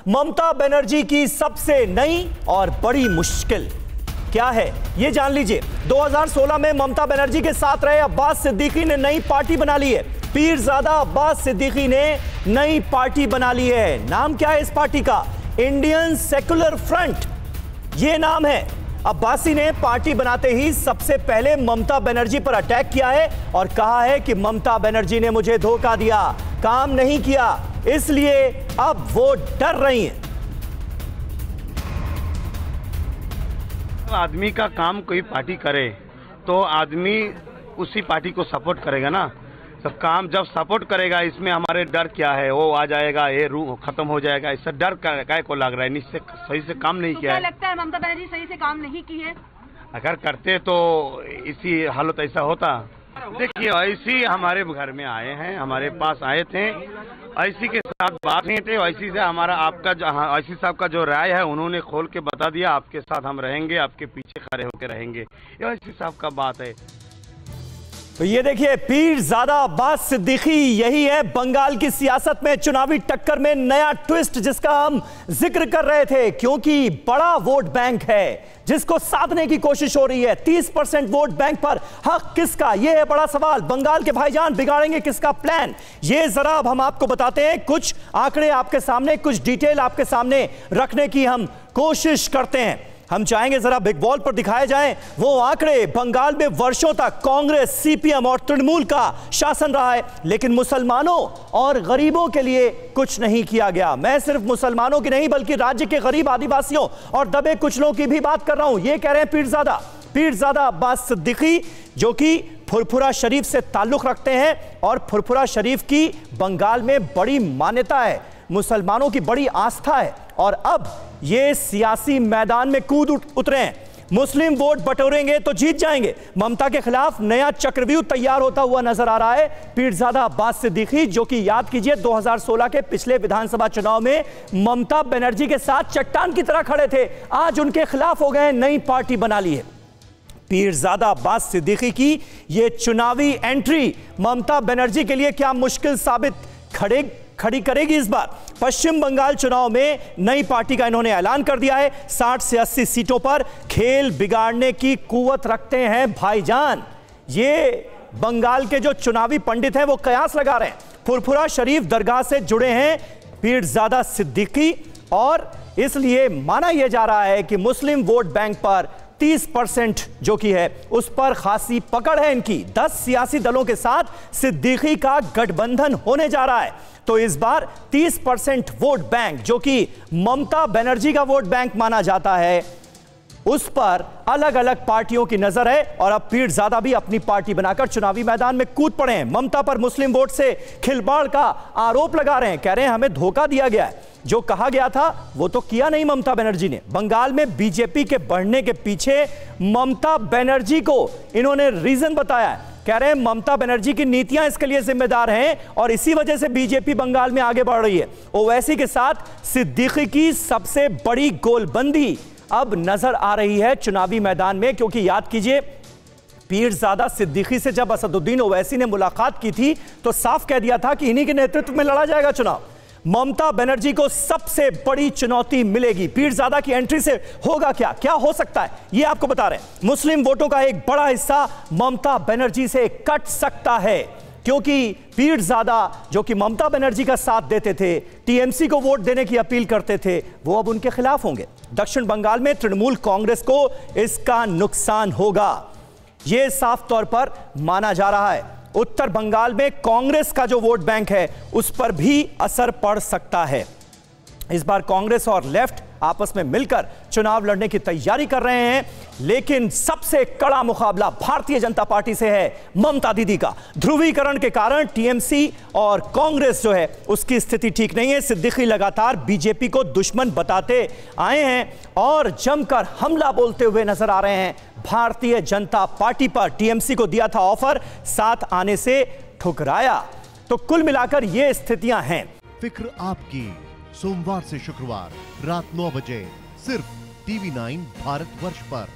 ममता बनर्जी की सबसे नई और बड़ी मुश्किल क्या है, ये जान लीजिए। 2016 में ममता बनर्जी के साथ रहे अब्बास सिद्दीकी ने नई पार्टी बना ली है। पीरजादा अब्बास सिद्दीकी ने नई पार्टी बना ली है। नाम क्या है इस पार्टी का? इंडियन सेकुलर फ्रंट, ये नाम है। अब्बासी ने पार्टी बनाते ही सबसे पहले ममता बनर्जी पर अटैक किया है और कहा है कि ममता बनर्जी ने मुझे धोखा दिया, काम नहीं किया, इसलिए अब वो डर रही हैं। आदमी का काम कोई पार्टी करे तो आदमी उसी पार्टी को सपोर्ट करेगा ना। तो काम जब सपोर्ट करेगा, इसमें हमारे डर क्या है? वो आ जाएगा, ये रू खत्म हो जाएगा, इससे डर काय को लग रहा है? निश्चय सही से काम नहीं किया है। क्या लगता है ममता बनर्जी सही से काम नहीं की है? अगर करते तो इसी हालत ऐसा होता। देखिए, ऐसी हमारे घर में आए हैं, हमारे पास आए थे, ऐसी के साथ बात नहीं थे। ऐसी से हमारा आपका ऐसी साहब का जो राय है उन्होंने खोल के बता दिया, आपके साथ हम रहेंगे, आपके पीछे खड़े होकर रहेंगे। ये ऐसी साहब का बात है। तो ये देखिए, पीरजादा अब्बास सिद्दीकी, यही है बंगाल की सियासत में चुनावी टक्कर में नया ट्विस्ट जिसका हम जिक्र कर रहे थे, क्योंकि बड़ा वोट बैंक है जिसको साधने की कोशिश हो रही है। 30% वोट बैंक पर हक किसका, यह है बड़ा सवाल। बंगाल के भाईजान बिगाड़ेंगे किसका प्लान, ये जरा अब हम आपको बताते हैं। कुछ आंकड़े आपके सामने, कुछ डिटेल आपके सामने रखने की हम कोशिश करते हैं। हम चाहेंगे जरा बिग बॉल पर दिखाए जाएं वो आंकड़े। बंगाल में वर्षों तक कांग्रेस, सीपीएम और तृणमूल का शासन रहा है, लेकिन मुसलमानों और गरीबों के लिए कुछ नहीं किया गया। मैं सिर्फ मुसलमानों की नहीं बल्कि राज्य के गरीब आदिवासियों और दबे कुचलों की भी बात कर रहा हूं। ये कह रहे हैं पीरजादा अब्बास सिद्दीकी, जो कि फुरफुरा शरीफ से ताल्लुक रखते हैं और फुरफुरा शरीफ की बंगाल में बड़ी मान्यता है, मुसलमानों की बड़ी आस्था है, और अब ये सियासी मैदान में कूद उतरे हैं। मुस्लिम वोट बटोरेंगे तो जीत जाएंगे। ममता के खिलाफ नया चक्रव्यूह तैयार होता हुआ नजर आ रहा है। पीरजादा अब्बास सिद्दीकी, जो कि याद कीजिए 2016 के पिछले विधानसभा चुनाव में ममता बनर्जी के साथ चट्टान की तरह खड़े थे, आज उनके खिलाफ हो गए, नई पार्टी बना ली है। पीरजादा अब्बास सिद्दीकी की ये चुनावी एंट्री ममता बनर्जी के लिए क्या मुश्किल साबित खड़ी करेगी इस बार? पश्चिम बंगाल चुनाव में नई पार्टी का इन्होंने ऐलान कर दिया है। 60 से 80 सीटों पर खेल बिगाड़ने की कुव्वत रखते हैं भाईजान। ये बंगाल के जो चुनावी पंडित हैं वो कयास लगा रहे हैं। फुरफुरा शरीफ दरगाह से जुड़े हैं पीरजादा सिद्दीकी, और इसलिए माना यह जा रहा है कि मुस्लिम वोट बैंक पर 30% जो कि है उस पर खासी पकड़ है इनकी। 10 सियासी दलों के साथ सिद्दीकी का गठबंधन होने जा रहा है। तो इस बार 30% वोट बैंक, जो कि ममता बनर्जी का वोट बैंक माना जाता है, उस पर अलग अलग पार्टियों की नजर है। और अब पीरजादा भी अपनी पार्टी बनाकर चुनावी मैदान में कूद पड़े हैं। ममता पर मुस्लिम वोट से खिलवाड़ का आरोप लगा रहे हैं, कह रहे हैं हमें धोखा दिया गया है। जो कहा गया था वो तो किया नहीं ममता बनर्जी ने। बंगाल में बीजेपी के बढ़ने के पीछे ममता बनर्जी को इन्होंने रीजन बताया है। कह रहे हैं ममता बनर्जी की नीतियां इसके लिए जिम्मेदार हैं और इसी वजह से बीजेपी बंगाल में आगे बढ़ रही है। ओवैसी के साथ सिद्दीकी की सबसे बड़ी गोलबंदी अब नजर आ रही है चुनावी मैदान में, क्योंकि याद कीजिए पीरजादा सिद्दीकी से जब असदुद्दीन ओवैसी ने मुलाकात की थी तो साफ कह दिया था कि इन्हीं के नेतृत्व में लड़ा जाएगा चुनाव। ममता बनर्जी को सबसे बड़ी चुनौती मिलेगी। पीरजादा की एंट्री से होगा क्या हो सकता है, ये आपको बता रहे हैं। मुस्लिम वोटों का एक बड़ा हिस्सा ममता बनर्जी से कट सकता है, क्योंकि पीरजादा, जो कि ममता बनर्जी का साथ देते थे, टीएमसी को वोट देने की अपील करते थे, वो अब उनके खिलाफ होंगे। दक्षिण बंगाल में तृणमूल कांग्रेस को इसका नुकसान होगा, यह साफ तौर पर माना जा रहा है। उत्तर बंगाल में कांग्रेस का जो वोट बैंक है उस पर भी असर पड़ सकता है। इस बार कांग्रेस और लेफ्ट आपस में मिलकर चुनाव लड़ने की तैयारी कर रहे हैं, लेकिन सबसे कड़ा मुकाबला भारतीय जनता पार्टी से है, ममता दीदी का। ध्रुवीकरण के कारण टीएमसी और कांग्रेस जो है उसकी स्थिति ठीक नहीं है। सिद्दीकी लगातार बीजेपी को दुश्मन बताते आए हैं और जमकर हमला बोलते हुए नजर आ रहे हैं भारतीय जनता पार्टी पर। टीएमसी को दिया था ऑफर, साथ आने से ठुकराया। तो कुल मिलाकर ये स्थितियां हैं। फिक्र आपकी, सोमवार से शुक्रवार रात 9 बजे सिर्फ TV9 भारतवर्ष पर।